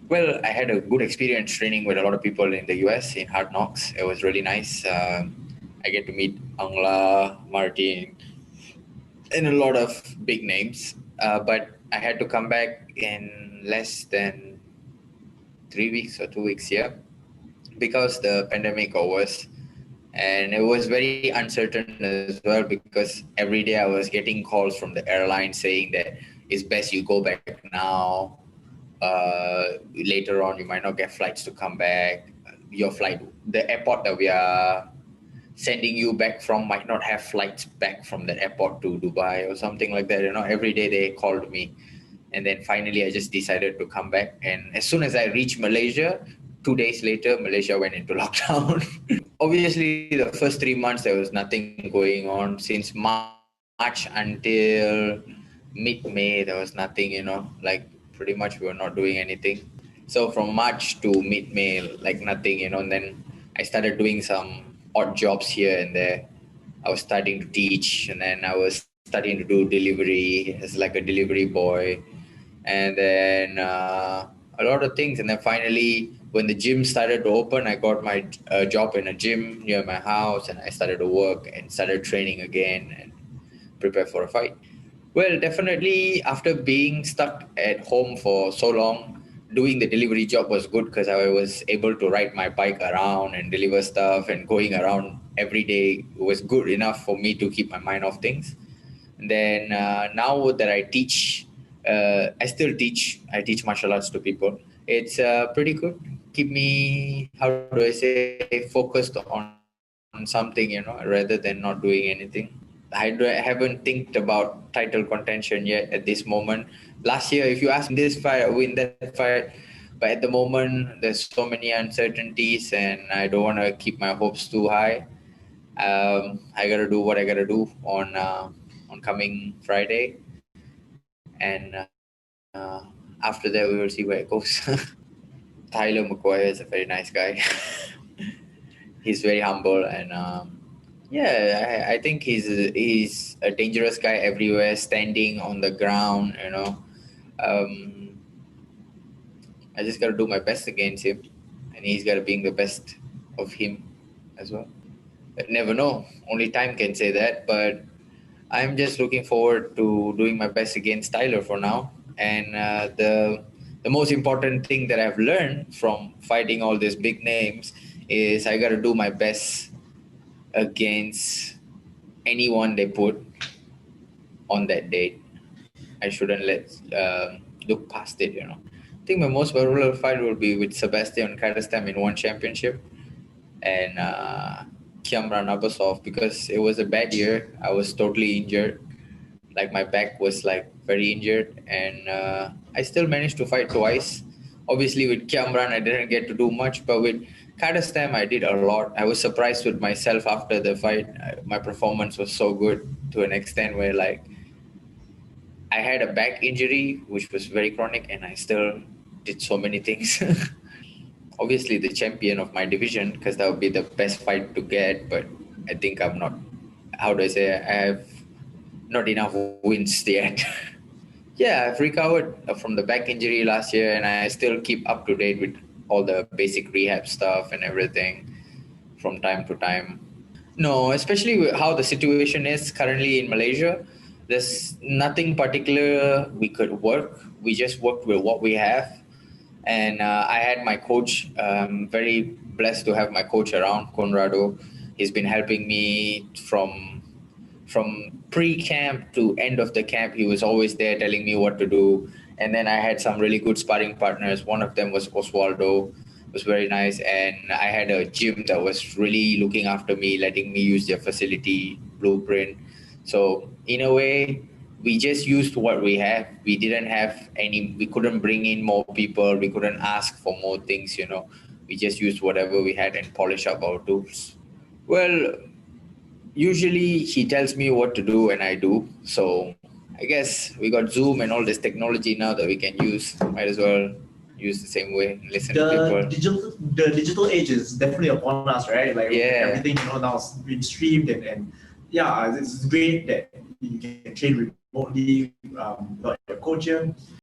Well, I had a good experience training with a lot of people in the US in Hard Knocks. It was really nice. I get to meet Angla, Martin, and a lot of big names. But I had to come back in less than 3 weeks or 2 weeks here because the pandemic got worse. And it was very uncertain as well because every day I was getting calls from the airline saying that it's best you go back now. Later on, you might not get flights to come back. Your flight, the airport that we are sending you back from might not have flights back from the airport to Dubai or something like that. Every day they called me. And then finally, I just decided to come back. And as soon as I reached Malaysia, 2 days later, Malaysia went into lockdown. Obviously, the first 3 months, there was nothing going on. Since March until mid-May, there was nothing, like pretty much we were not doing anything. So from March to mid-May, like nothing, and then I started doing some odd jobs here and there. I was starting to teach, and then I was starting to do delivery as like a delivery boy, and then a lot of things. And then finally, when the gym started to open, I got my job in a gym near my house, and I started to work and started training again and prepare for a fight. Well, definitely after being stuck at home for so long, doing the delivery job was good because I was able to ride my bike around and deliver stuff, and going around every day was good enough for me to keep my mind off things. And then now that I teach, I still teach. I teach martial arts to people. It's pretty good. Keep me, how do I say, focused on something, rather than not doing anything. I haven't think about title contention yet at this moment. Last year, if you ask me this fight, I win that fight. But at the moment, there's so many uncertainties, and I don't want to keep my hopes too high. I gotta do what I gotta do on coming Friday, and after that, we will see where it goes. Tyler McGuire is a very nice guy. He's very humble, and yeah, I think he's a dangerous guy everywhere, standing on the ground. Um, I just gotta do my best against him, and he's gotta be the best of him as well. But never know. Only time can say that. But I'm just looking forward to doing my best against Tyler for now. And the most important thing that I've learned from fighting all these big names is I gotta do my best against anyone they put on that date. I shouldn't look past it. I think my most memorable fight will be with Sebastian Karstam in one championship, and Kiamran Abasov, because it was a bad year. I was totally injured. Like my back was like very injured, and I still managed to fight twice. Obviously, with Kiamran, I didn't get to do much, but with Karstam, I did a lot. I was surprised with myself after the fight. My performance was so good to an extent where like I had a back injury, which was very chronic, and I still did so many things. Obviously, the champion of my division, because that would be the best fight to get, but I think I'm not, how do I say, I have not enough wins yet. Yeah, I've recovered from the back injury last year, and I still keep up to date with all the basic rehab stuff and everything from time to time. No, especially with how the situation is currently in Malaysia. There's nothing particular we could work. We just worked with what we have. And I had my coach, very blessed to have my coach around, Conrado. He's been helping me from pre-camp to end of the camp. He was always there telling me what to do. And then I had some really good sparring partners. One of them was Oswaldo. It was very nice. And I had a gym that was really looking after me, letting me use their facility, Blueprint. So in a way, we just used what we have. We didn't have any, we couldn't bring in more people. We couldn't ask for more things. We just used whatever we had and polish up our tools. Well, usually he tells me what to do and I do. So I guess we got Zoom and all this technology now that we can use. Might as well use the same way, listen to the people. digital age is definitely upon us, right? Like Yeah. everything now is being streamed, and yeah, it's great that you can train remotely without your coach here.